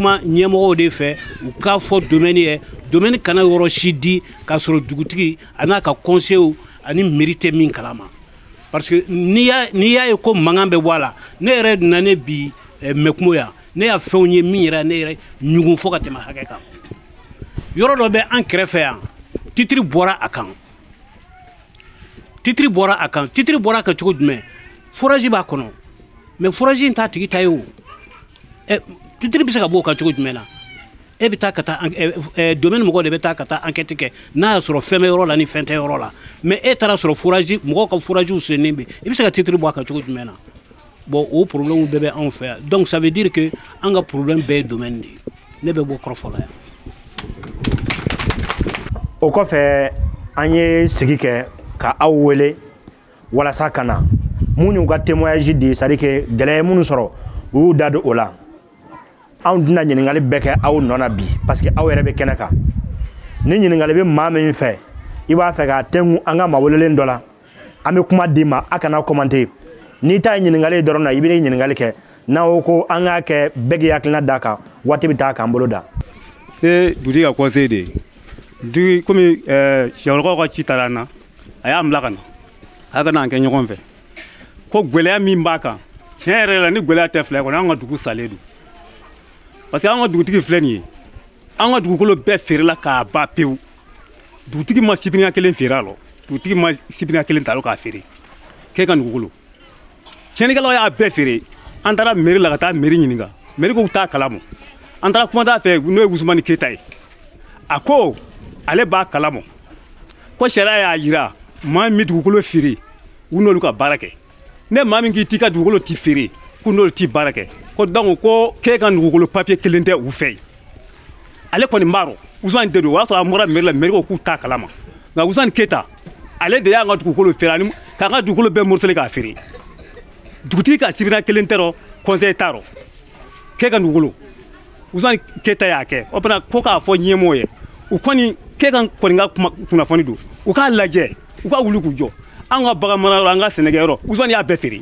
kuma ɲɛmɔgɔw de fɛ u k'a fɔ domaine ye domaine kana yɔrɔ si di k'a sɔrɔ dugutigi a n'a ka conseil ani mairie tɛ min kalama parce que n'i y'a ye ko mankan bɛ bɔ a la ne yɛrɛ nana ne bi mɛkumo yan ne y'a fɛnw ye min yɛrɛ ne yɛrɛ ɲugun fo ka tɛmɛ hakɛ kan yɔrɔ dɔ bɛ an kɛrɛfɛ yan titiri bɔra a kan titiri bɔra a kan cogo jumɛn forage b'a kɔnɔ mais forage in t'a tigi ta ye o titiri bɛ se ka bɔ o kan cogo jumɛn na e bɛ taa ka taa domaine mɔgɔw de bɛ taa ka taa enquête kɛ n'a y'a sɔrɔ fɛn bɛ yɔrɔ la ni fɛn tɛ yɔrɔ la mais e taara sɔrɔ forage mɔgɔw ka foragew sennen bɛ i bɛ se ka titiri bɔ a kan cogo jumɛn na bon o problème bɛɛ bɛ anw fɛ yan donc ça veut dire que an ka problème bɛɛ ye domaine de ye ne bɛ bɔ kɔrɔfɔla yan. o kɔfɛ an ye sigi kɛ ka aw wele walasa ka na mun y'u ka témoignage di c'est à dire que gɛlɛya ye minnu sɔrɔ u y'u da don o la anw tɛna ɲininkali bɛɛ kɛ aw nɔ na bi parce que aw yɛrɛ bɛ kɛnɛ kan ni ɲininkali bɛ maa min fɛ i b'a fɛ k'a tɛnku an ka maa welelen dɔ la an bɛ kuma d'i ma a kana commenter n'i ta ye ɲininkali dɔrɔn na i bɛ ɲininkali kɛ n'aw ko an k'a kɛ bɛɛ k'i hakilina d'a kan waati bɛ taa k'an bolo da. dugutigi ka conseil de ye komi siyɛnwalakaw ka ci taara an na a y'a bila ka na a kana an kɛ ɲɔgɔn fɛ ko gɛlɛya min b'a kan tiɲɛ yɛrɛ la ni gɛlɛya tɛ fila kɔnɔ an ka dugu salen don parce que an ka dugutigi filɛ nin ye an ka dugukolo bɛɛ feerela k'a ban pewu dugutigi ma sibiriya kelen feere a la dugutigi ma sibiriya kelen ta k'a feere k'e ka dugukolo tiɲɛnikɛlaw y'a bɛɛ feere an taara mairie la ka taa mairie ɲininka mairie ko t'a kalama an taara kuma t'a fɛ n'o ye Usumani Keyita ye a ko ale b'a kalama ko sariya y'a jira maa min dugukolo feere u n'olu ka baara kɛ ne maa min k'i t'i ka dugukolo t'i feere k'u n'olu t'i baara kɛ ko donc ko k'e ka dugukolo papier kelen tɛ u fɛ yen ale kɔni b'a dɔn Usumani de don o y'a sɔrɔ a bɔra mairie la mairie ko k'u t'a kalama nka Usumani Keyita ale de y'an ka dugukolo feere ani k'an ka dugukolo bɛɛ morcelé k'a feere dugutigi ka sibiriya kelen tɛ rɔ conseil t'a rɔ k'e ka dugukolo Usumani Keyita y'a kɛ o fana ko k'a fɔ ɲɛmɔgɔw ye u kɔni k'e ka kɔni ka kunnafoni don u k'a lajɛ u ka wuli k'u jɔ an ka bagan marayɔrɔ an ka sɛnɛkɛyɔrɔ Usumani y'a bɛɛ feere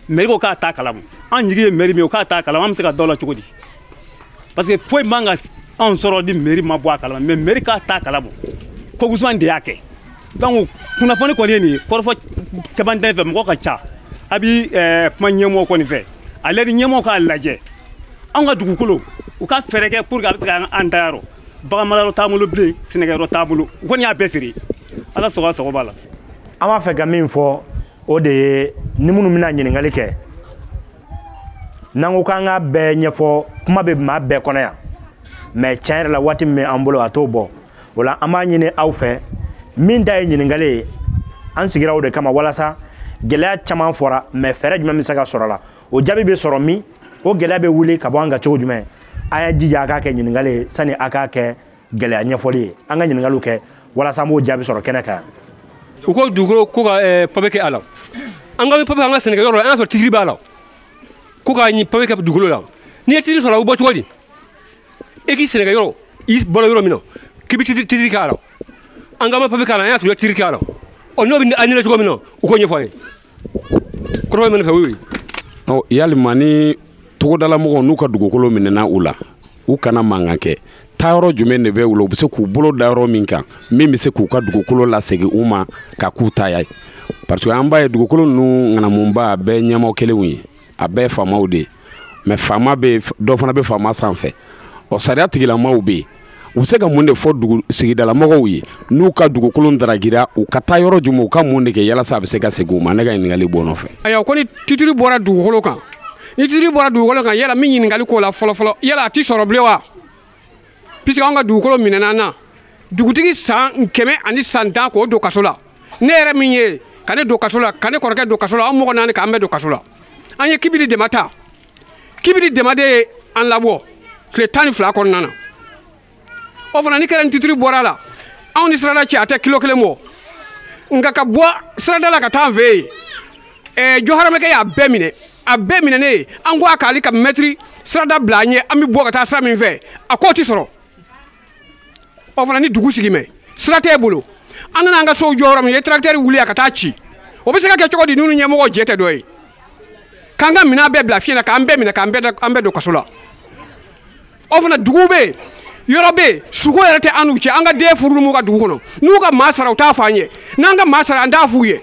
mairie ko k'a t'a kalama an jigi ye mairie min ye o k'a t'a kalama an bɛ se ka da o la cogo di parce que foyi man ka anw sɔrɔ ni mairie ma bɔ a kalama mais mairie k'a t'a kalama ko Usumani de y'a kɛ donc kunnafoni kɔni ye nin ye kɔrɔfɔ caman tɛ fɛ mɔgɔ ka ca a bi kuma ɲɛmɔgɔ kɔni fɛ ale ni ɲɛmɔgɔ k'a lajɛ an ka dugukolo u ka fɛɛrɛ kɛ pour que a bɛ se ka an ta yɔrɔ bagan marayɔrɔ t'an bolo bilen sɛnɛkɛyɔrɔ t'an bolo u kɔni y'a bɛɛ feere ala sago b'a la. an b'a fɛ ka min fɔ o de ye ni minnu bɛna ɲininkali kɛ n'an ko k'an ka bɛɛ ɲɛfɔ kuma bɛ maa bɛɛ kɔnɔ yan mais tiɲɛ yɛrɛ la waati min bɛ an bolo a t'o bɔ o la an b'a ɲini aw fɛ min ta ye ɲininkali ye an sigira o de kama walasa gɛlɛya caman fɔra mais fɛɛrɛ jumɛn bɛ se ka sɔrɔ a la o jaabi bɛ sɔrɔ min o gɛlɛya bɛ wuli ka bɔ an kan cogo jumɛn a y'a jija a k'a kɛ ɲininkali ye sani a k'a kɛ gɛlɛya ɲɛfɔli ye an ka ɲininkaliw kɛ walasa an b'o jaabi sɔrɔ kɛnɛ kan. u ko dugukolo ko ka papier kɛ a la an ka papier an ka sɛnɛkɛyɔrɔ la an y'a sɔrɔ titiri b'a la ko ka papier kɛ dugukolo la n'i ye titiri sɔrɔ a bɛ bɔ cogo di e k'i sɛnɛkɛyɔrɔ i bɔra yɔrɔ min na k'i bɛ titiri k'a la an ka papier k'a la an y'a sɔrɔ i ye titiri k'a la ɔ n'o bɛ annulé cogo min na u k'o ɲɛfɔ an ye kɔrɔfɔ min fɛ o y'o ye. yalima ni togodalamɔgɔw n'u ka dugukolo minɛna u la u kana mankan kɛ taayɔrɔ jumɛn de bɛ u la u bɛ se k'u bolo da yɔrɔ min kan min bɛ se k'u ka dugukolo lasegin u ma ka k'u ta ye parce que an b'a ye dugukolo ninnu ŋanamunba a bɛɛ ɲɛmaw kelenw ye a bɛɛ faamaw de ye mais faama bɛ dɔ fana bɛ faama sanfɛ ɔ sariya tigilamaw bɛ yen u bɛ se ka mun de fɔ sigidalamɔgɔw ye n'u ka dugukolo daragira u ka taa yɔrɔ jumɛn u ka mun de kɛ yalasa a bɛ se ka segin u ma ne ka ɲininkali b'o nɔfɛ. ayiwa ko ni titiri bɔra dugukolo kan ni titiri bɔra dugukolo kan yala min ɲininkali k'o la fɔlɔ yala a ti sɔrɔ bilen wa puisque an ka dugukolo minɛna na dugutigi san 100 ani san 10 k'o don kaso la ne yɛrɛ min ye ka ne don kaso la ka ne kɔrɔkɛ don kaso la an mɔgɔ 4 k'an bɛɛ don kaso la an ye kibiri dɛmɛ ta kibiri dɛmɛ de ye an labɔ tile 12 kɔnɔna na o fana ni kɛra ni titiri bɔra la anw ni sirada cɛ a tɛ kilo 1 bɔ nka ka bɔ sirada la ka taa an fɛ yen jɔharamɛkɛ y'a bɛɛ minɛ a bɛɛ minɛnen an ko a k'ale ka mɛtiri sirada bila an ye an bɛ bɔ ka taa sira min fɛ a k'o tɛ sɔrɔ o fana ni dugu sigi mɛ sira t'e bolo an nana an ka sow jɔ yɔrɔ min ye tracteur wuli a ka taa ci o bɛ se ka kɛ cogo di n'u ɲɛmɔgɔ jɛ tɛ dɔ ye k'an ka minɛn bɛɛ bila fiɲɛ na k'an bɛɛ minɛ k'an bɛɛ don kaso la o fana dugu bɛ yɔrɔ bɛ sugo yɛrɛ tɛ an n'u cɛ an ka den furu n'u ka dugu kɔnɔ n'u ka maa sara u t'a fɔ an ye n'an ka maa sara an t'a f'u ye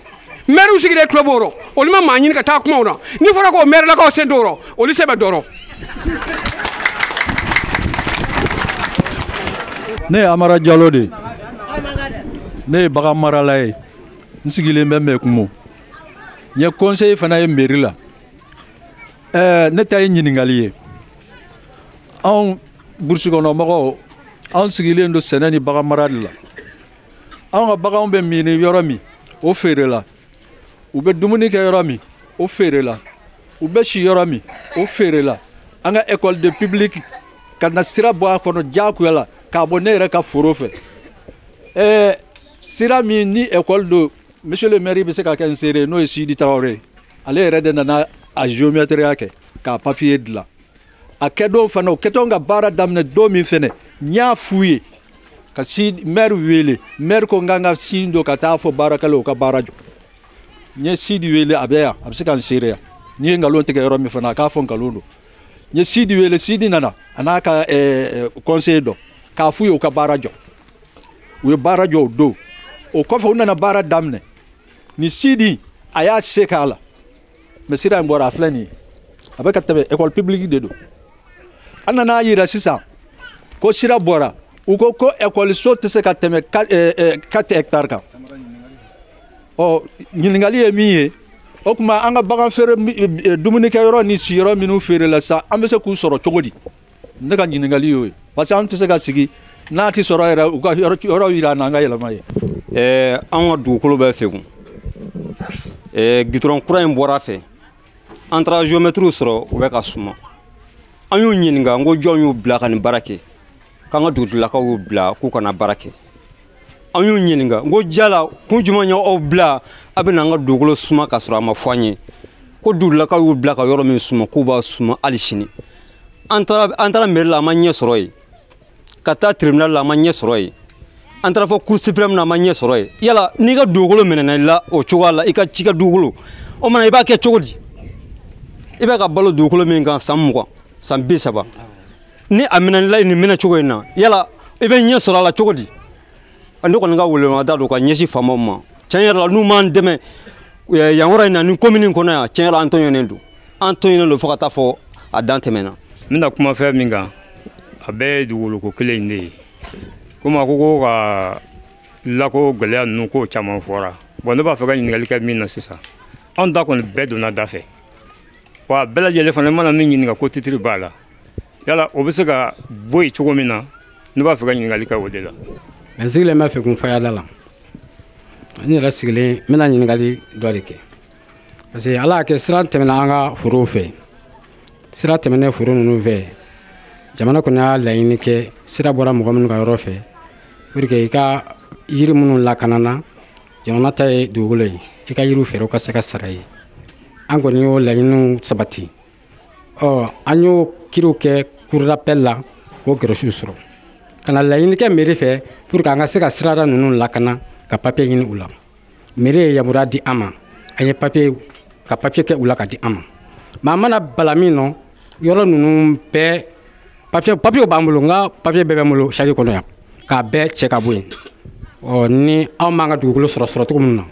maire sigilen tulo b'o rɔ olu ma maa ɲini ka taa kumaw na ni fɔra ko maire lakaw sen t'o rɔ olu se bɛ dɔ rɔ. Ne ye Amara Jalo de ne ye bagan marala ye n sigilen bɛ Mɛkumo n ye conseil fana ye mairie la ne ta ye ɲininkali ye anw burusi kɔnɔ mɔgɔw anw sigilen don sɛnɛ ni bagan mara de la anw ka baganw bɛ mini yɔrɔ min o feere la u bɛ dumuni kɛ yɔrɔ min o feere la u bɛ si yɔrɔ min o feere la an ka école de public ka na sira bɔ a kɔnɔ diyagoya la k'a bɔ ne yɛrɛ ka foro fɛ sira min ni école do monsieur le maire bɛ se ka kɛ n seere n'o ye Sidi Tarawele ale yɛrɛ de nana a géométrie kɛ k'a papier dilan a kɛdon fana o kɛtɔn ka baara daminɛ don min fɛnɛ n y'a f'u ye ka maire wele maire ko n kan ka sin do ka taa fɔ baarakɛlaw ka baara jɔ n ye Sidi wele a bɛ yan a bɛ se ka n seere yan n ye nkalon tigɛ yɔrɔ min fana a k'a fɔ nkalon do n ye Sidi wele Sidi nana a n'a ka conseiller dɔ k'a f'u ye u ka baara jɔ u ye baara jɔ o don o kɔfɛ u nana baara daminɛ ni Sidi a y'a se k'a la mais sira in bɔra a filɛ nin ye a bɛ ka tɛmɛ école publique de don an nana yira sisan ko sira bɔra u ko école so tɛ se ka tɛmɛ 4 hectares kan ɔ ɲininkali ye min ye o tuma an ka bagan feere dumunikɛyɔrɔ ni siyɔrɔ minnu feere la sisan an bɛ se k'u sɔrɔ cogo di ne ka ɲininkali y'o ye parce que an tɛ se ka sigi n'a ti sɔrɔ yɛrɛ u ka yɔrɔ yira n'an ka yɛlɛma ye. An ka dugukolo bɛ fɛ gitɔrɔn kura in bɔra fɛ an taara géomètre sɔrɔ u bɛ ka suma an y'u ɲininka n ko jɔn y'u bila ka nin baara kɛ k'an ka dugutigilakaw y'u bila k'u kana baara kɛ an y'u ɲininka n ko jala kun jumɛn y'aw bila a bɛ n'an ka dugukolo suma ka sɔrɔ a ma fɔ an ye ko dugutigilakaw y'u bila ka yɔrɔ min suma k'u b'a suma hali sini an taara mairie la a ma ɲɛ sɔrɔ yen ka taa tribunal la a ma ɲɛ sɔrɔ yen an taara fɔ cour suprême na a ma ɲɛ sɔrɔ yen yala n'i ka dugukolo minɛna i la o cogoya la i ka ci ka dugukolo o mana i b'a kɛ cogo di i bɛ ka balo dugukolo min kan san 20 san 30 ni a minɛnila nin minɛ cogo in na yala i bɛ ɲɛ sɔrɔ a la cogo di ne kɔni ka welemada don ka ɲɛsin faamaw ma tiɲɛ yɛrɛ la n'u m'an dɛmɛ yan yɔrɔ in na ni commune in kɔnɔ yan tiɲɛ yɛrɛ la an tɔɲɔnen don fo ka taa fɔ a dan tɛmɛna. N bɛna kuma fɛn min kan a bɛɛ ye dugukoloko kelen in de ye komi a ko ka lako gɛlɛya ninnu k'o caman fɔra bon ne b'a fɛ ka ɲininkali kɛ min na sisan anw ta kɔni bɛɛ donna da fɛ wa bɛɛ lajɛlen fana mana min ɲininka ko titiri b'a la yala o bɛ se ka bɔ yen cogo min na ne b'a fɛ ka ɲininkali kɛ o de la. N sigilen bɛ fɛ kun fayala la n yɛrɛ sigilen n bɛna ɲininkali dɔ de kɛ parce que ala y'a kɛ sira tɛmɛna an ka forow fɛ sira tɛmɛnen foro ninnu fɛ jamana kɔni y'a laɲini kɛ sira bɔra mɔgɔ minnu ka yɔrɔ fɛ pour que i ka yiri minnu lakanana jamana ta ye dugukolo ye i ka yiriw fɛɛrɛw ka se ka sara ye an kɔni y'o laɲiniw sabati an y'o kiriw kɛ cour d'appel la k'o gɛrɛsiw sɔrɔ ka na laɲini kɛ mairie fɛ pour que an ka se ka sirada ninnu lakana ka papier ɲini u la mairie ye yamaruya di an ma an ye papier kɛ u la ka di an ma mais an mana bala min nɔ yɔrɔ ninnu bɛɛ papier b'an bolo nka papier bɛɛ bɛ n bolo saki kɔnɔ yan k'a bɛɛ cɛ ka bɔ yen ni aw m'an ka dugukolo sɔrɔ cogo min na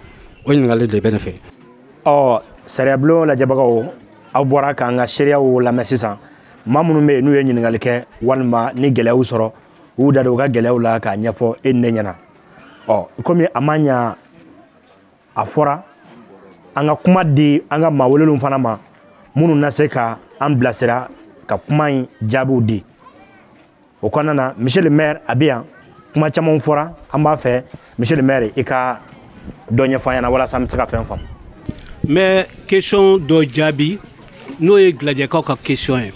o ɲininkali de bɛ ne fɛ. Sariyabulon lajɛbagaw aw bɔra k'an ka seereyaw lamɛn sisan maa minnu bɛ yen n'u ye ɲininkali kɛ walima ni gɛlɛyaw sɔrɔ u y'u da don u ka gɛlɛyaw la k'a ɲɛfɔ e ni ne ɲɛna komi a ma ɲa a fɔra an ka kuma di an ka maa welelenw fana ma minnu na se ka an bilasira ka kuma in jaabiw di o kɔnɔna na monsieur le maire a bɛ yan kuma caman fɔra an b'a fɛ monsieur le maire i ka dɔ ɲɛfɔ an ɲɛna walasa an bɛ se ka fɛn faamu. mais question dɔ jaabi n'o ye Gilajɛkaw ka question ye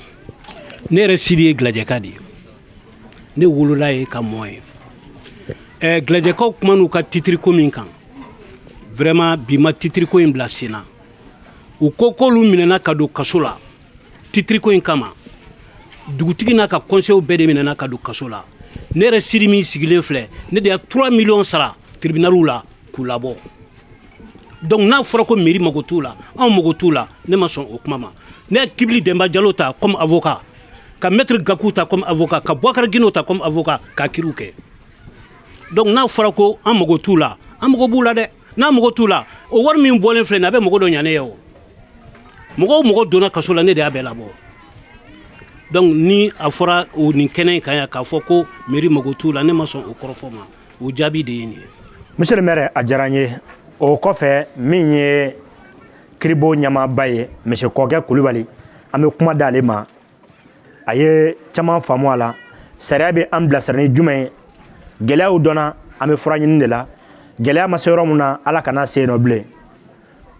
ne yɛrɛ Sidi ye Gilajɛka de ye ne wolola ye ka mɔ ye Gilajɛkaw kuma n'u ka titre ko min kan vraiment bi ma titre ko in bila sen na u ko k'olu minɛna ka don kaso la titre ko in kama dugutigi n'a ka conseil bɛɛ de minɛna ka don kaso la ne yɛrɛ Sidi min sigilen filɛ ne de ya 3 millions sara tribunal la k'u labɔ donc n'a fɔra ko mairie mago t'u la anw mago t'u la ne ma sɔn o kuma ma ne ye Kibili Demba Jalo ta comme avocat ka maître Gakou ta comme avocat ka Boubacar Guino ta comme avocat ka kiiriw kɛ donc n'a fɔra ko an mago t'u la an mago b'u la dɛ n'a mago t'u la o wari min bɔlen filɛ nin a bɛ mago dɔ ɲa ne ye o mɔgɔ o mɔgɔ donna kaso la ne de y'a bɛɛ labɔ donc ni a fɔra o nin kɛnɛ in kan yan k'a fɔ ko mairie mago t'u la ne ma sɔn o kɔrɔfɔ ma o jaabi de ye nin ye. monsieur le maire a diyara n ye o kɔfɛ min ye kiribo ɲamaba ye monsieur Kɔkɛ Kulibali an bɛ kuma d'ale ma a ye caman faamu a la sariya bɛ an bilasira ni jumɛn ye gɛlɛyaw dɔnna an bɛ fura ɲini de la gɛlɛya ma se yɔrɔ min na ala kana se yen nɔ bilen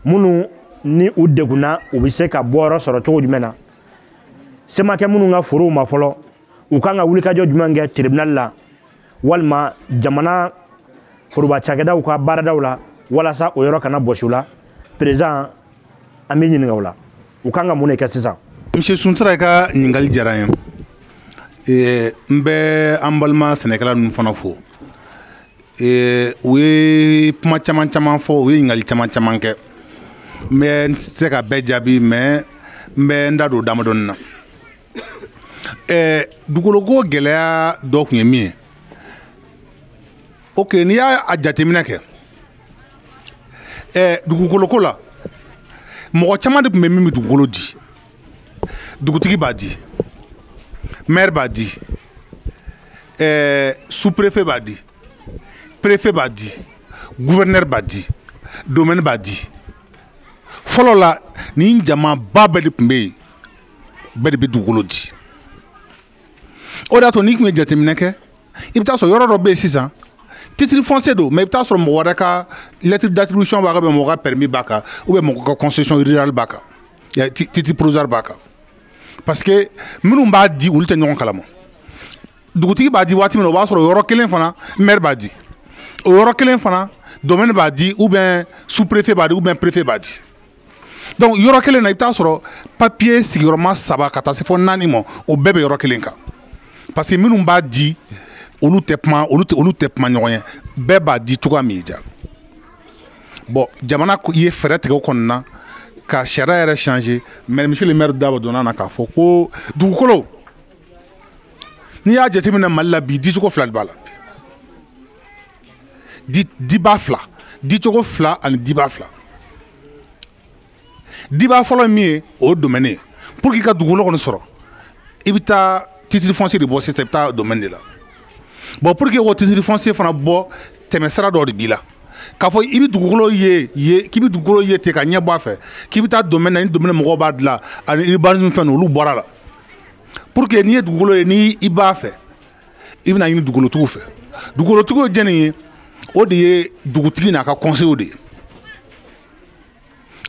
minnu ni u degunna u bɛ se ka bɔ yɔrɔ sɔrɔ cogo jumɛn na se ma kɛ minnu ka forow ma fɔlɔ u kan ka wulikajɔ jumɛn kɛ tribunal la walima jamana foroba cakɛdaw ka baaradaw la walasa o yɔrɔ kana bɔsi u la président an bɛ ɲininka o la u kan ka mun de kɛ sisan. monsieur Suntara ka ɲininkali diyara n ye n bɛ an balima sɛnɛkɛla ninnu fana fo u ye kuma caman caman fɔ u ye ɲininkali caman caman kɛ n bɛ se ka bɛɛ jaabi mais n bɛ n da don damadɔni na dugukoloko gɛlɛya dɔ tun ye min ye ok n'i y'a jateminɛ kɛ dugukoloko la mɔgɔ caman de tun bɛ min bɛ dugukolo di dugutigi b'a di maire b'a di sous-préfet b'a di préfet b'a di gouverneur b'a di domaine b'a di fɔlɔ la nin jama ba bɛɛ de tun bɛ yen bɛɛ de bɛ dugukolo di o de y'a to n'i tun ye jateminɛ kɛ i bɛ taa sɔrɔ yɔrɔ dɔ bɛ yen sisan titre foncier don mais i bɛ taa sɔrɔ mɔgɔ wɛrɛ ka lettre d'attribution b'a kan mɔgɔ ka permis b'a kan mɔgɔ ka concession rurale b'a kan titre provisoire b'a kan parce que minnu b'a di olu tɛ ɲɔgɔn kalama dugutigi b'a di waati min na o b'a sɔrɔ yɔrɔ kelen fana maire b'a di o yɔrɔ kelen fana domaine b'a di ou bien sous-préfet b'a di ou bien préfet b'a di donc yɔrɔ kelen na i bɛ taa sɔrɔ papier sigiyɔrɔma 3 ka taa se fɔ 4 ma o bɛɛ bɛ yɔrɔ kelen kan parce que minnu b'a di olu tɛ kuma ɲɔgɔn ye bɛɛ b'a di cogoya min ja bon jamana ye fɛɛrɛ tigɛ o kɔnɔna ka sariya yɛrɛ changer mais monsieur le maire Dabo donna na k'a fɔ ko dugukolo n'i y'a jateminɛ Mali la bi dicogo 2 de b'a la diba 2 dicogo 2 ani diba 2 diba fɔlɔ min ye o ye domaine ye pour k'i ka dugukolo kɔni sɔrɔ i bɛ taa titre foncier de bɔ sisan i bɛ taa domaine de la bon pour que o titre foncier fana bɔ tɛmɛsira dɔ de b'i la k'a fɔ i bɛ dugukolo ye k'i bɛ dugukolo ye ten ka ɲɛ bɔ a fɛ k'i bɛ taa domaine na ni domaine mɔgɔw b'a dilan ani urbanisme fɛn ninnu olu bɔra la pour que n'i ye dugukolo ye ni i b'a fɛ i bɛna ɲini dugukolotigiw fɛ dugukolotigiw ye jɛni ye o de ye dugutigi n'a ka conseil de ye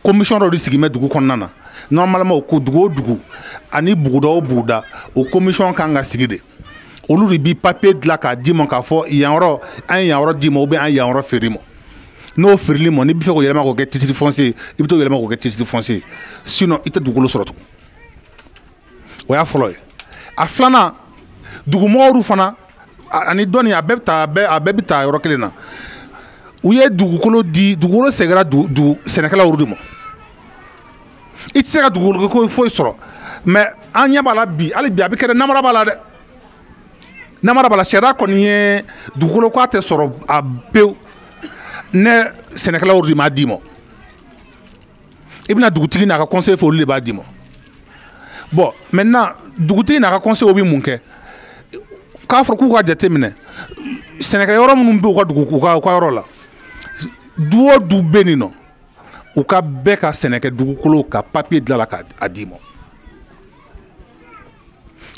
commission dɔ de sigi bɛ dugu kɔnɔna na normalement ko dugu o dugu ani buguda o buguda o commission kan ka sigi de olu de bi papier dilan k'a d'i ma k'a fɔ yan yɔrɔ an ye yan yɔrɔ d'i ma ou bien an ye yan yɔrɔ feere ma n'o feereli ma n'i bɛ fɛ k'o yɛlɛma k'o kɛ titre foncier i bɛ t'o yɛlɛma k'o kɛ titre foncier sinon i tɛ dugukolo sɔrɔ tugun o y'a fɔlɔ ye a filanan dugumɔgɔw fana ani dɔnni a bɛɛ bɛ taa yɔrɔ kelen na u ye dugukolo di dugukolo seginna sɛnɛkɛlaw de ma i tɛ se ka dugukolo ko foyi sɔrɔ mais an ɲɛ b'a la bi hali bi a bɛ kɛ namara b'a la dɛ namara b'a la sariya kɔni ye dugukolo k'a tɛ sɔrɔ a pewu ne sɛnɛkɛlaw de m'a d'i ma i bɛna dugutigi n'a ka conseil fɛ olu de b'a d'i ma bon maintenant dugutigi n'a ka conseil o bɛ mun kɛ k'a fɔ k'u ka jateminɛ sɛnɛkɛ yɔrɔ minnu bɛ u ka yɔrɔ la du o du bɛ nin nɔ u ka bɛɛ ka sɛnɛkɛ dugukolo ka papier dilan k'a d'i ma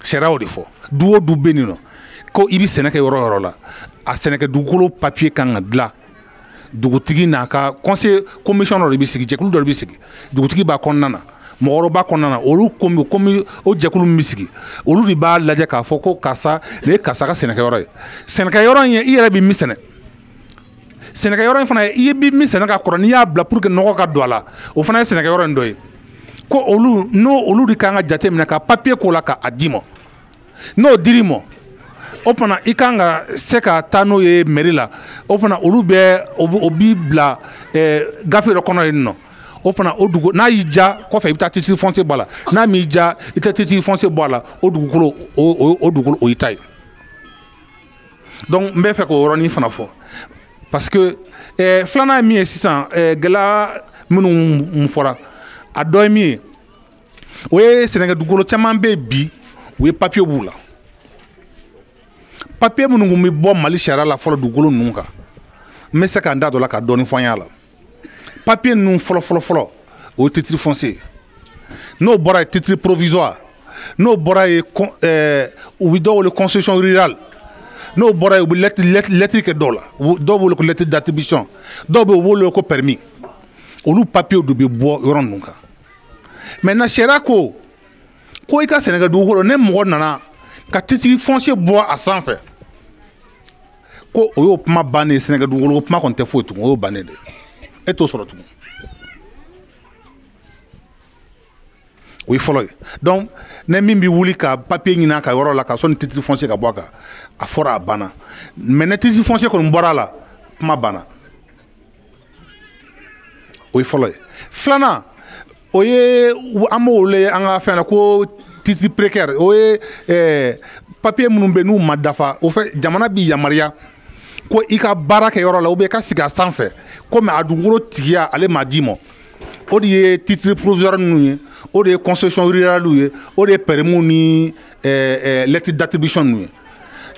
sariya o de fɔ du o du bɛ nin nɔ ko i bɛ sɛnɛkɛ yɔrɔ o yɔrɔ la a sɛnɛkɛ dugukolo papier kan ka dilan dugutigi n'a ka conseil commission dɔ de bɛ sigi jɛkulu dɔ de bɛ sigi dugutigi b'a kɔnɔna na mɔgɔ b'a kɔnɔna na olu komi o jɛkulu min bɛ sigi olu de b'a lajɛ k'a fɔ ko karisa nin ye karisa ka sɛnɛkɛyɔrɔ ye sɛnɛkɛyɔrɔ in ye i yɛrɛ bɛ min sɛnɛ sɛnɛkɛyɔrɔ in fana ye i ye min sɛnɛ ka kɔrɔ n'i y'a bila pour que nɔgɔ ka don a la o fana ye sɛnɛkɛyɔrɔ in dɔ ye ko olu de kan ka jate minɛ ka papier k'o la k'a d'i ma n'o dir'i ma o fana i kan ka se ka taa n'o ye mairie la o fana olu bɛ o b'i bila gafe dɔ kɔnɔ yen nɔ o fana o dugu n'a y'i ja kɔfɛ i bɛ taa titre foncier bɔ a la n'a m'i ja i tɛ titre foncier bɔ a la o dugukolo o dugukolo o y'i ta ye donc n bɛ fɛ k'o yɔrɔnin fana fɔ parce que filanan ye min ye sisan gɛlɛya minnu fɔra a dɔ ye min ye o ye sɛnɛkɛ dugukolo caman bɛ yen bi u ye papier b'u la papier minnu kun bɛ bɔ Mali sariya la fɔlɔ dugukolo ninnu kan n bɛ se ka n da dɔ la ka dɔɔnin fɔ an y'a la papier ninnu fɔlɔ o ye titre foncier n'o bɔra ye titre provisoire n'o bɔra ye u bɛ dɔw wele concession rurale n'o bɔra ye u bɛ lettre kɛ dɔw la dɔw bɛ wele ko lettre d'attribution dɔw bɛ yen u b'o wele ko permis olu papier de bɛ bɔ yɔrɔ ninnu kan maintenant sariya ko i ka sɛnɛkɛ dugukolo ne mɔgɔ nana ka titre foncier bɔ a sanfɛ ko o y'o kuma bannen sɛnɛkɛ dugukolo kuma kɔni tɛ foyi tugun o y'o bannen de e t'o sɔrɔ tugun o ye fɔlɔ ye donc ne min bɛ wuli ka papier ɲini a ka yɔrɔ la ka sɔnni titre foncier ka bɔ a kan a fɔra a banna mais ne titre foncier kɔni bɔra a la kuma banna o ye fɔlɔ ye filanan o ye an b'o wele an ka fɛn na ko titre précaire o ye papier minnu bɛ n'u ma dafa o fɛ jamana b'i yamaruya ko i ka baara kɛ yɔrɔ la ou bien i ka sigi a sanfɛ komi a dugukolo tigiya ale m'a d'i ma o de ye titre provisoire ninnu ye o de ye concession rurale ye o de ye permis ni lettre d'attribution ninnu ye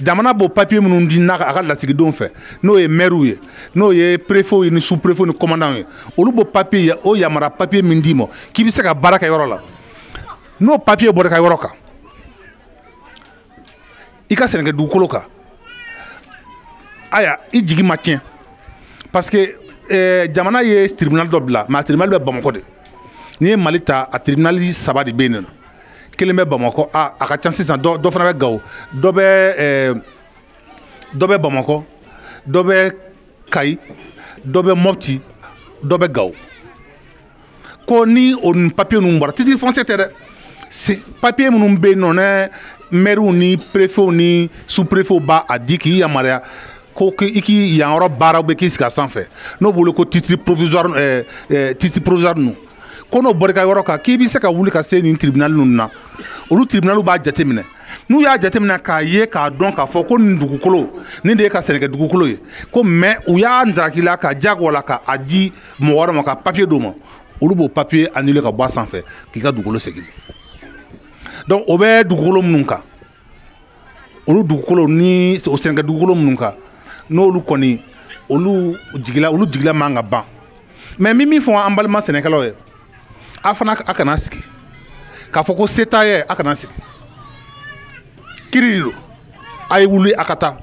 jamana b'o papier minnu di n'a a ka lasigidenw fɛ n'o ye maire ye n'o ye préfet ye ni sous préfet ni commandant ye olu b'o papier o yamara papier min d'i ma k'i bɛ se ka baara kɛ yɔrɔ la n'o papier bɔra ka yɔrɔ kan i ka sɛnɛkɛ dugukolo kan aya i jigi ma tiɲɛ parce que jamana ye tribunal dɔ bila mais a tribunal bɛ Bamakɔ de n'i ye Mali ta a tribunal 3 de bɛ yen nɔ kelen bɛ Bamakɔ a ka ca sisan dɔ fana bɛ Gawo dɔ bɛ Bamakɔ dɔ bɛ Kayi dɔ bɛ Mopti dɔ bɛ Gawo ko ni o ni papier ninnu bɔra titre foncier tɛ dɛ papier minnu bɛ yen nɔ ne maires ni préfets ni sous préfets b'a di k'i yamaruya ko i k'i yan yɔrɔ baara bɛ k'i sigi a sanfɛ n'o bolo ko titre provisoire ninnu ko n'o bɔra i ka yɔrɔ kan k'i bɛ se ka wuli ka se nin tribunal ninnu na olu tribunal b'a jateminɛ n'u y'a jateminɛ k'a ye k'a dɔn k'a fɔ ko nin dugukolo nin de ye ka sɛnɛkɛ dugukolo ye ko mais u y'a ndaraki la ka jagoya la ka a di mɔgɔ wɛrɛ ma ka papier d'o ma olu b'o papier annulé ka bɔ a sanfɛ k'i ka dugukolo segin donc o bɛ dugukolo minnu kan olu dugukolo ni o sɛnɛkɛ dugukolo minnu kan n'olu kɔni olu jigila man ka ban mais min fɔ an balima sɛnɛkɛlaw ye a fana a kana sigi k'a fɔ ko se t'a ye a kana sigi kiri de don a ye wuli a ka taa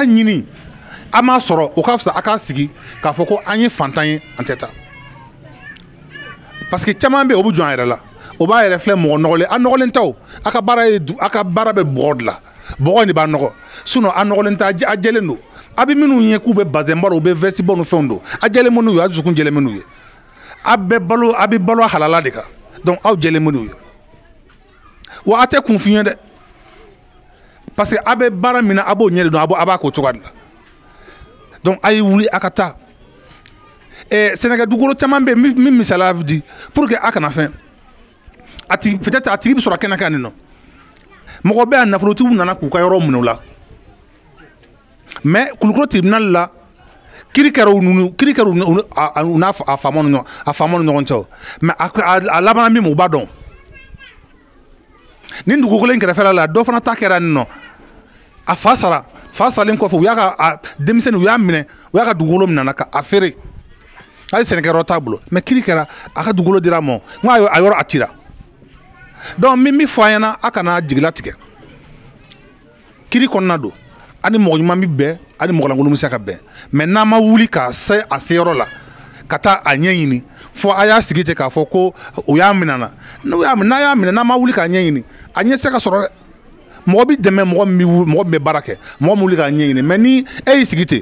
ɲini a m'a sɔrɔ o ka fisa a k'a sigi k'a fɔ ko an ye fantan ye an tɛ taa parce que caman bɛ yen o bɛ jɔn a yɛrɛ la o b'a yɛrɛ filɛ mɔgɔ nɔgɔlen a nɔgɔlen tɛ o a ka baara bɛ bɔgɔ de la bɔgɔ de b'a nɔgɔ sinon a nɔgɔlen tɛ a jɛlen don a bɛ minnu ye k'u bɛ bazɛn bɔ u bɛ vɛsi bɔ ni fɛnw don a jɛlen minnu ye a dusukun jɛlen minnu ye a bɛ balo halala de kan donc aw jɛlen minnu ye wa a tɛ kun f'i ye dɛ parce que a bɛ baara min na a b'o ɲɛ de dɔn a b'a k'o cogoya de la donc a ye wuli a ka taa sɛnɛkɛ dugukolo caman bɛ yen min misaliya di pour que a kana fɛn peut-être a tigi bɛ sɔrɔ kɛnɛ kan nin nɔ mɔgɔ bɛ yan nafolotigiw nana k'u ka yɔrɔ minɛ o la mais Kulukoro tribunal la kiri kɛra u n'a faamaw ni ɲɔgɔn cɛ mais a labanna min ma u b'a dɔn nin dugukolo in kɛrɛfɛla la dɔ fana ta kɛra nin nɔ a fa salen kɔfɛ u y'a ka denmisɛnnin u y'a minɛ u y'a ka dugukolo minɛ ka a feere hali sɛnɛkɛyɔrɔ t'a bolo mais kiri kɛra a ka dugukolo dira a ma n ko a yɔrɔ a cira donc min fɔ an ɲɛna a kana jigila tigɛ kiri kɔnɔna don ani mɔgɔ ɲuman bi bɛn ani mɔgɔ lankolon bɛ se ka bɛn mais n'an ma wuli ka se a seyɔrɔ la ka taa a ɲɛɲini fo a y'a sigi ten k'a fɔ ko o y'a minɛ na n'a y'a minɛ n'an ma wuli k'a ɲɛɲini a ɲɛ se ka sɔrɔ dɛ mɔgɔ bi dɛmɛ mɔgɔ min bɛ baara kɛ mɔgɔ min wuli k'a ɲɛɲini mais ni e y'i sigi ten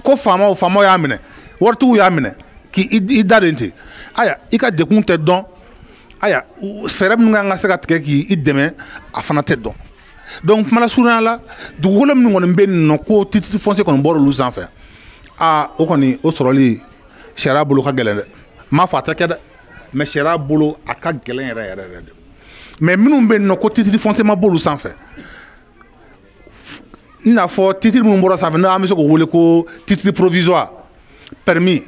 ko faamaw y'a minɛ waritigiw y'a minɛ k'i da den ten aya i ka dekun tɛ dɔn aya fɛɛrɛ minnu kan ka se ka tigɛ k'i dɛmɛ a fana tɛ dɔn donc kuma lasurunya la dugukolo minnu kɔni bɛ nin nɔ ko titre foncier kɔni bɔra olu sanfɛ o kɔni o sɔrɔli sariya bolo ka gɛlɛn dɛ m'a fɔ a tɛ kɛ dɛ mais sariya bolo a ka gɛlɛn yɛrɛ yɛrɛ yɛrɛ de mais minnu bɛ yen nɔ ko titre foncier ma b'olu sanfɛ i n'a fɔ titre minnu bɔra sanfɛ n'an bɛ se k'o wele ko titre provisoire permis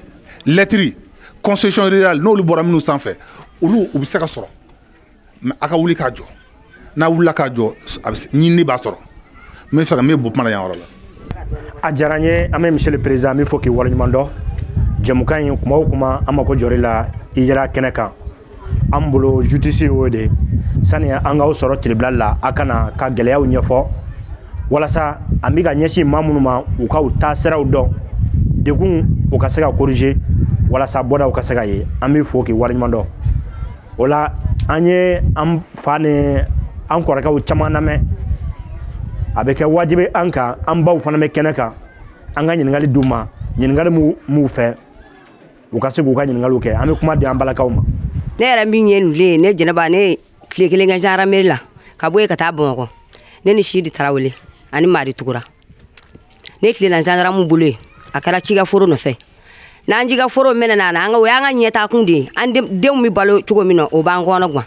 lettre concession rurale n'olu bɔra minnu sanfɛ olu u bɛ se ka sɔrɔ mais a ka wuli k'a jɔ n'a wulila k'a jɔ ɲinini b'a sɔrɔ n bɛ fɛ ka min bɔ kuma la yan yɔrɔ la. a diyara n ye an bɛ monsieur le président an bɛ fɔ k'i waleɲuman dɔn jɛmukan in kuma o kuma an mako jɔr'i la i yɛrɛ kɛnɛ kan an bolo justice y'o de sani an k'aw sɔrɔ tribunal la a kana ka gɛlɛyaw ɲɛfɔ walasa an bɛ ka ɲɛsin maa minnu ma u ka u taa siraw dɔn degun u ka se ka corriger walasa bɔdaw ka se ka ye an bɛ fɔ k'i waleɲuman dɔn o la an ye an fa ni an kɔrɔkɛw caman lamɛn a bɛ kɛ wajibi an kan an baw fana bɛ kɛnɛ kan an ka ɲininkali d'u ma ɲininkali m'u fɛ u ka se k'u ka ɲininkaliw kɛ an bɛ kuma di an balakaw ma. ne yɛrɛ min ye ninnu ye ne jɛnɛba ne tile kelen kɛ gendarmerie la ka bɔ yen ka taa bamakɔ ne ni Sidi Tarawele ani Mari Tugura ne tilela gendarme bolo yen a kɛra cikɛ foro nɔfɛ n'an cikɛ foro mɛnɛ na an ka o y'an ka ɲɛtakun de ye an denw bɛ balo cogo min na o b'an kɔnɔ guwan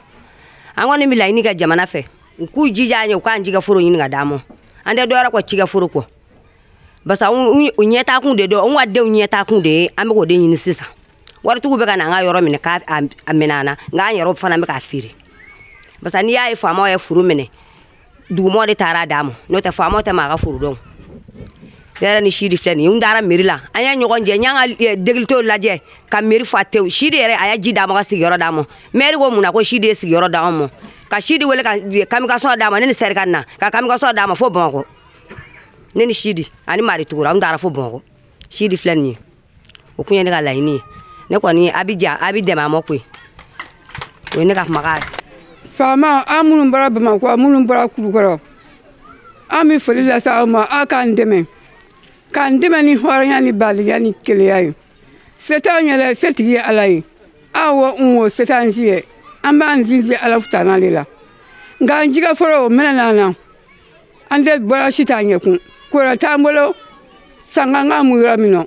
an kɔni bɛ laɲini kɛ jamana fɛ u k'u jija an ye u k'an cikɛ foro ɲini ka d'an ma an tɛ dɔwɛrɛ kɔ cikɛ foro kɔ parce que u ɲɛtakun de don an ka denw ɲɛtakun de ye an bɛ k'o de ɲini sisan waritigiw bɛ ka na an ka yɔrɔ minɛ k'a minɛ an na nka an yɛrɛw fana bɛ k'a feere parce que n'i y'a ye faamaw ye foro minɛ dugumɔgɔ de taara d'a ma n'o tɛ faamaw tɛ maa ka foro dɔn ne yɛrɛ ni Sidi filɛ nin ye n taara mairie la an y'a ɲɔgɔn jɛ n y'an ka degilitew lajɛ ka mairie fa tewu Sidi yɛrɛ a y'a ji d'a ma ka sigiyɔrɔ d'a ma maire ko mun na ko Sidi ye sigiyɔrɔ d'anw ma ka Sidi wele ka kamikaso d'a ma ne ni Serika na ka kamikaso d'a ma fo Bamakɔ ne ni Sidi ani Mari Tugura an taara fo Bamakɔ Sidi filɛ nin ye o kun ye ne ka laɲini ye ne kɔni a bɛ dɛmɛ a ma koyi o ye ne ka kumakan ye. faama an minnu bɔra Bamakɔ minnu bɔra Kulukɔrɔ an bɛ foli lase aw ma aw k'an dɛmɛ k'an dɛmɛ ni hɔrɔnya ni baaliya ni keleya ye se t'anw ye dɛ setigi ye Ala ye aw n wo se t'an si ye an b'an sinsin Ala futana de la nka an jigɛ fɔlɔ o mɛnɛ na an tɛ bɔra si t'an ɲɛ kun kora t'an bolo sanga ka mu yɔrɔ min na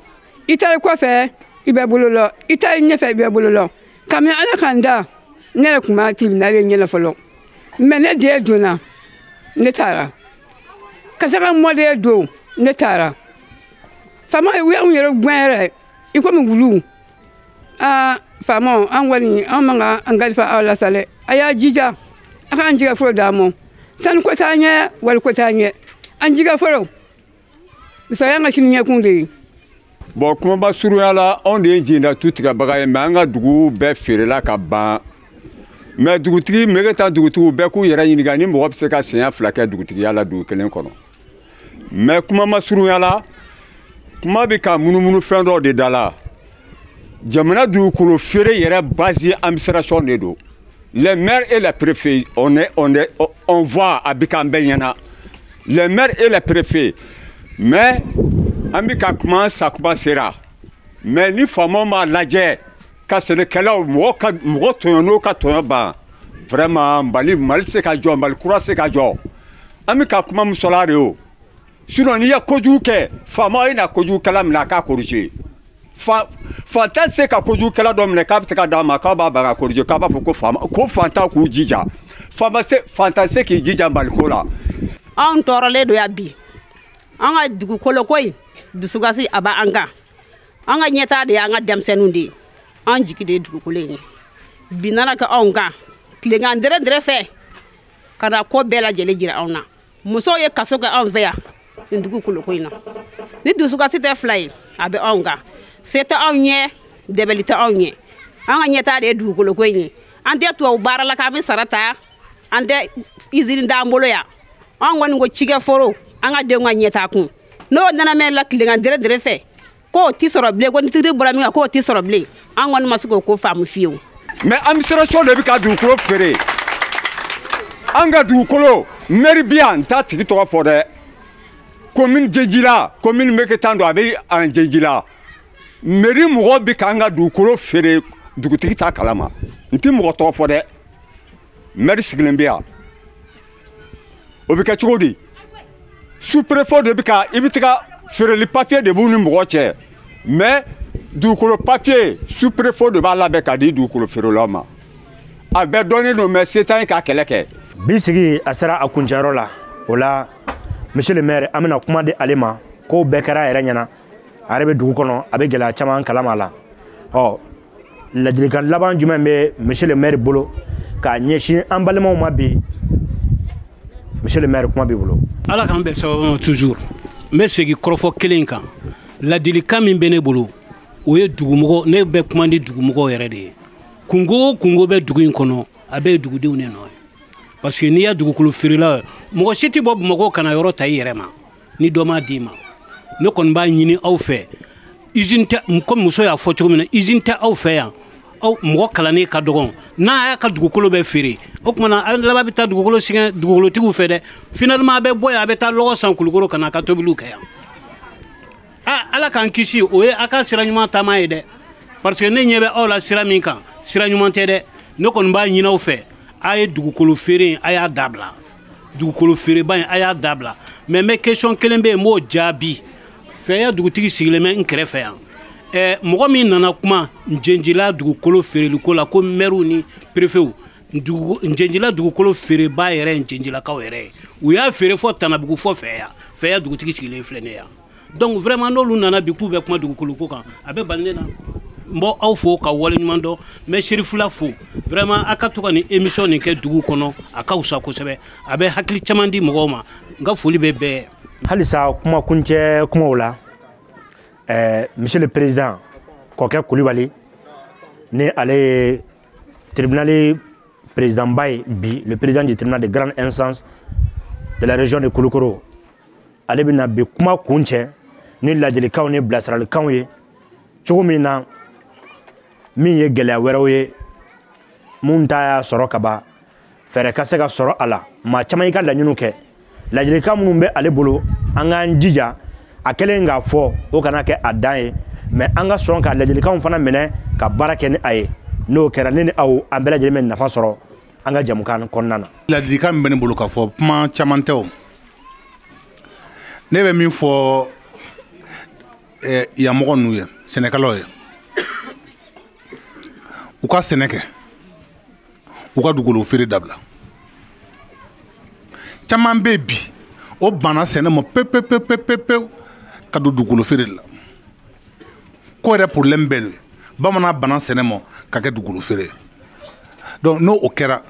i taari kɔfɛ i bɛ bolo la i taari ɲɛfɛ i bɛ bolo la kami Ala kan da ne yɛrɛ tun b'a tribunal ye ɲɛna fɔlɔ mais ne den donna ne taara kasaka mɔden don ne taara faama u y'anw yɛrɛ gɛn yɛrɛ i komi wulu faama an kɔni an man ka an kalifa aw la sa dɛ a y'a jija a k'an jigɛ fɔlɔ d'an ma sanu ko t'an ɲɛ wari ko t'an ɲɛ an jigɛ fɔlɔ bisa y'an ka sini ɲɛkun de ye. Bon kumaba surunya la anw de ye jɛnɛtu tigɛbaga ye mais an ka dugu bɛɛ feerela ka ban mais dugutigi mɛgɛ ta dugutigiw bɛɛ k'u yɛrɛ ɲininka ni mɔgɔ bɛ se ka siɲɛ 2 kɛ dugutigiya la dugu kelen kɔnɔ mais kuma ma surunya la kuma bɛ ka munumunu fɛn dɔ de da la jamana dugukolo feere yɛrɛ base administration de don les maires et les préfets on voit a bɛ k'an bɛɛ ɲɛna les maires et les préfets mais an bɛ ka kuma sakuma sera mais ni faamaw m'a lajɛ ka sɛnɛkɛlaw mɔgɔ tɔɲɔ n'o ka tɔɲɔ ban vraiment Mali tɛ se ka jɔ Mali kura tɛ se ka jɔ an bɛ ka kuma min sɔrɔ a de o sinon n'i ye kojugu kɛ faama ye na kojugukɛla minɛ a k'a corriger fantan tɛ se ka kojugukɛla dɔ minɛ k'a bɛ se ka d'a ma k'a b'a ban ka corriger k'a b'a fɔ ko fantan k'u jija fantan tɛ se k'i jija Mali ko la. anw tɔɔrɔlen don yan bi an ka dugukolo ko in dusukasi a b'an kan an ka ɲɛtaa de y'an ka denmisɛnninw de ye an jigi de ye dugukolo in ye bi nana kɛ anw kan tilegan dɛrɛ fɛ ka na ko bɛɛ lajɛlen jira anw na musow ye kaso kɛ anw fɛ yan nin dugukolo ko in na ni dusukasi tɛ fila ye a bɛ anw kan se tɛ anw ɲɛ dɛbɛli tɛ anw ɲɛ an ka ɲɛtaa de ye dugukolo ko in ye an tɛ tubabu baara la k'an bɛ sara ta an tɛ izini d'an bolo yan an kɔni ko cikɛ foro an ka denw ka ɲɛtaa kun n'o nana mɛn la tilegan dɛrɛ fɛ k'o ti sɔrɔ bilen ko ni tigi bɔra min kan k'o ti sɔrɔ bilen an kɔni ma se k'o ko faamu fiyewu. mais administration de bɛ ka dugukolo feere an ka dugukolo mairie bi yan n t'a tigi tɔgɔ fɔ dɛ commune Jejila commune bɛ kɛ tan don a bɛ an Jejila mairie mɔgɔ bɛ k'an ka dugukolo feere dugutigi t'a kalama n tɛ mɔgɔ tɔgɔ fɔ dɛ maire sigilen bɛ yan o bɛ kɛ cogo di sous-préfet de bɛ ka i bɛ se ka feereli papier de b'u ni mɔgɔ cɛ mais dugukolo papier sous-préfet de b'a labɛn k'a di dugukolo feerelaw ma a bɛɛ dɔnnen don mais se t'an ye k'a kɛlɛ kɛ. bi sigi a sera a kuncɛyɔrɔ la o la monsieur le maire an bɛna kuma di ale ma k'o bɛɛ kɛra a yɛrɛ ɲɛna a yɛrɛ bɛ dugu kɔnɔ a bɛ gɛlɛya caman kalama a la ɔ ladilikan laban jumɛn bɛ monsieur le maire bolo k'a ɲɛsin an balimaw ma bi monsieur le maire kuma b'i bolo. ala k'an bɛn sababu ma toujours n bɛ segin kɔrɔfɔ kelen kan ladilikan min bɛ ne bolo o ye dugumɔgɔ ne bɛ kuma di dugumɔgɔw yɛrɛ de ye kungo o kungo bɛ dugu in kɔnɔ a bɛ ye dugudenw de nɔ ye parce que n'i y'a dugukolo feerela mɔgɔ si tɛ bɔ bamakɔ ka na yɔrɔ ta i yɛrɛ ma ni dɔ m'a d'i ma ne kɔni b'a ɲini aw fɛ usine tɛ comme muso y'a fɔ cogo min na usine tɛ aw fɛ yan aw mɔgɔ kalannen ka dɔgɔn n'a y'a ka dugukolo bɛ feere o kumana a laban bɛ taa dugukolo sɛgɛn dugukolotigiw fɛ dɛ finalement a bɛ bɔ yan a bɛ taa lɔgɔ san kulukoro ka na a ka tobiliw kɛ yan ala k'an kisi o ye a ka sira ɲuman taama ye dɛ parce que ne ɲɛ bɛ aw la sira min kan sira ɲuman tɛ dɛ ne kɔni b'a ɲini aw fɛ a ye dugukolo feere in a y'a dabila dugukolo feereba in a y'a dabila mais n bɛ question kelen bɛ yen n b'o jaabi fɛya dugutigi sigilen bɛ n kɛrɛfɛ yan mɔgɔ min nana kuma njenjila dugukolo feereliko la ko maire ni préfet njenjila dugukolo feereba yɛrɛ ye njenjilakaw yɛrɛ ye u y'a feere fɔ tanabugu fɔ fɛya dugutigi sigilen filɛ ne yan donc vraiment n'olu nana bi k'u bɛ kuma dugukolo ko kan a bɛ bali ne na n bɔ aw fo ka wale ɲuman dɔn n bɛ serifula fo vraiment a ka to ka nin émission nin kɛ dugu kɔnɔ a ka wusa kosɛbɛ a bɛ hakili caman di mɔgɔw ma n ka foli bɛ bɛɛ. halisa kuma kuncɛ kumaw la monsieur le président kɔkɛ kulibali ni ale ye tribunal président ba ye bi le président du tribunal de grande instance de la région de Kulukoro ale bɛna bi kuma kuncɛ ni ladilikanw ni bilasiralikanw ye cogo min na min ye gɛlɛya wɛrɛw ye mun t'a sɔrɔ ka ban fɛɛrɛ ka se ka sɔrɔ a la maa caman y'i ka laɲiniw kɛ ladilikan minnu bɛ ale bolo an k'an jija a kɛlen k'a fɔ o kana kɛ a dan ye mais an ka sɔn ka ladilikanw fana minɛ ka baara kɛ ni a ye n'o kɛra ne ni aw an bɛɛ lajɛlen bɛ nafa sɔrɔ an ka jamukan kɔnɔna na. ladilikan min bɛ ne bolo k'a fɔ kuma caman tɛ o ne bɛ min fɔ yanmɔgɔ ninnu ye sɛnɛkɛlaw ye u ka sɛnɛ kɛ u ka dugukolo feere dabila caman bɛ bi o banna sɛnɛ ma pewu ka don dugukolo feere de la ko yɛrɛ problème bɛ de bamanan banna sɛnɛ ma ka kɛ dugukolo feere donc n'o kɛra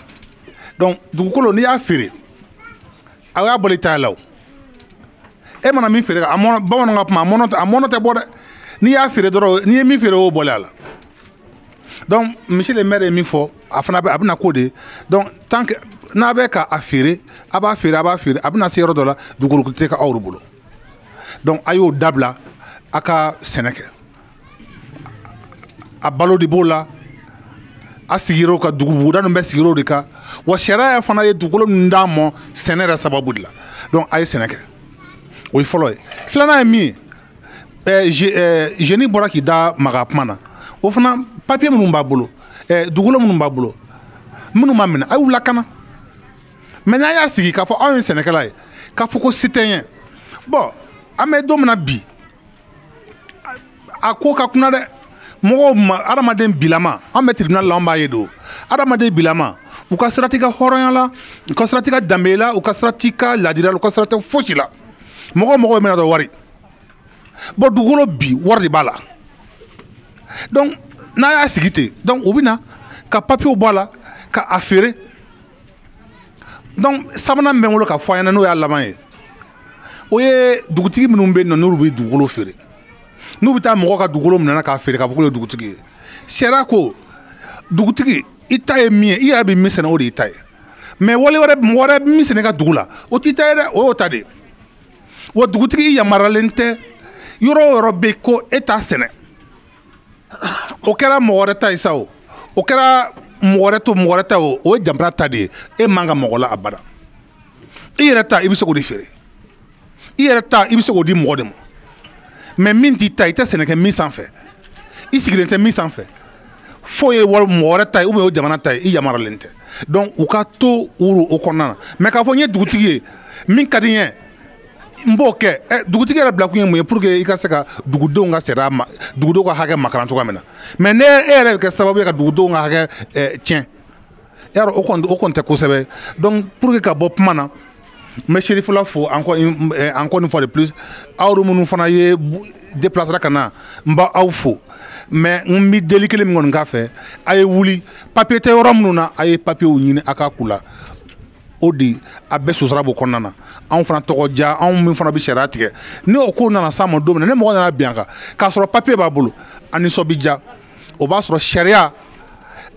donc dugukolo n'i y'a feere a y'a bɔli ta la o e mana min feere bamananw ka kuma a mɔnɔ tɛ bɔ dɛ n'i y'a feere dɔrɔn n'i ye min feere o bɔli a la donc monsieur le maire ye min fɔ a fana a bɛna k'o de donc tant que n'a bɛ k'a feere a b'a feere a bɛna se yɔrɔ dɔ la dugukolo tɛ ka aw de bolo donc a y'o dabila a ka sɛnɛ kɛ a balo de b'o la a sigiyɔrɔ ka dugubuguda ninnu bɛ sigiyɔrɔ de kan wa sariya fana ye dugukolo min d'a ma sɛnɛ yɛrɛ sababu de la donc a ye sɛnɛ kɛ o ye fɔlɔ ye filanan ye min ye jeune bɔra k'i da maga kuma na o fana papier minnu b'a bolo dugukolo minnu b'a bolo minnu ma minɛ a y'u lakana mais n'a y'a sigi k'a fɔ anw ye sɛnɛkɛla ye k'a fɔ ko si tɛ n ye bon an bɛ don min na bi a ko ka kunna dɛ mɔgɔw ma adamaden bilama an bɛ tribunal la an b'a ye don adamaden bilama u ka sira t'i ka hɔrɔnya la u ka sira t'i ka danbe la u ka sira t'i ka ladira la u ka sira tɛ fosi la mɔgɔw bɛna dɔn wari bon dugukolo bi wari de b'a la donc n'a y'a sigi ten donc u bɛ na ka papiyew bɔ a la ka a feere donc sabanan bɛ n bolo ka fɔ a ɲɛna n'o y'a laban ye o ye dugutigi minnu bɛ yen nɔ n'olu bɛ dugukolo feere n'u bɛ taa mɔgɔ ka dugukolo minɛ k'a feere k'a fɔ k'o ye dugutigi ye sariya ko dugutigi i ta ye min ye i yɛrɛ bɛ min sɛnɛ o de y'i ta ye mais wale wɛrɛ mɔgɔ wɛrɛ min sɛnɛ i ka dugu la o t'i ta ye dɛ o y'o ta de wa dugutigi i yamaruyalen tɛ yɔrɔ o yɔrɔ bɛ yen ko e t'a sɛnɛ o kɛra mɔgɔ wɛrɛ ta ye sa o kɛra mɔgɔ wɛrɛ ta o ye jamana ta de ye e man ka mɔgɔ la abada i yɛrɛ ta i bɛ se k'o de feere i yɛrɛ ta i bɛ se k'o di mɔgɔ de ma mais min t'i ta i tɛ sɛnɛ kɛ min sanfɛ i sigilen tɛ min sanfɛ fo ye mɔgɔ wɛrɛ ta ye ou bien o jamana ta ye i yamaruyalen tɛ donc u ka to o kɔnɔna na mais k'a fɔ n ye dugutigi ye min ka di n ye b'o kɛ dugutigi yɛrɛ bila kun ye mun ye pour que i ka se ka dugudenw ka sariya ma dugudenw ka hakɛ makaran cogoya min na mais ne e yɛrɛ bɛ kɛ sababu ye ka dugudenw ka hakɛ tiɲɛ yarɔ o kɔni tɛ kosɛbɛ donc pour que ka bɔ kuma na n bɛ serifula fo encore une fois de plus aw minnu fana ye déplacera ka na n b'a aw fo mais n bɛ deli kelen min kɔni k'a fɛ a ye wuli papier tɛ yɔrɔ minnu na a ye papier ɲini a ka k'u la o de a bɛ sosara b'o kɔnɔna na anw fana tɔgɔ diya anw min fana bɛ sariya tigɛ ni o ko nana s'a ma don min na ni mɔgɔ nana bin a kan k'a sɔrɔ papier b'a bolo a nisɔn bɛ diya o b'a sɔrɔ sariya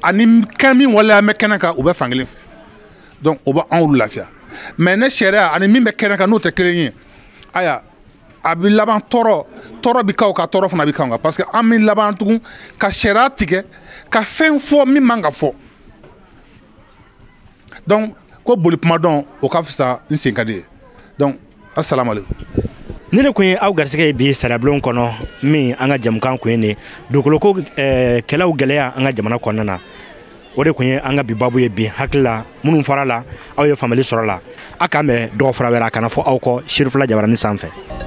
ani kɛn min waleya bɛ kɛnɛ kan u bɛ fankelen fɛ donc o bɛ anw lafiya mais ne sariya ani min bɛ kɛnɛ kan n'o tɛ kelen ye aya a bɛ laban tɔɔrɔ bɛ k'aw kan tɔɔrɔ fana bɛ k'anw kan parce que an bɛ laban tugun ka sariya tigɛ ka fɛn fɔ min man ka fɔ donc ko boli kuma dɔn o ka fisa n sen ka di ye donc asalaamaaleykum. ni ne kun ye aw garisɛgɛ ye bi sariyabulon kɔnɔ min an ka jamukan kun ye nin dugukoloko kɛlɛw gɛlɛya an ka jamana kɔnɔna na o de kun ye an ka bi babu ye bi hakili la minnu fɔra la aw ye faamuyali sɔrɔ la a k'an bɛn dɔgɔ fara wɛrɛ a kana fɔ aw kɔ Serifula Jabaranin sanfɛ.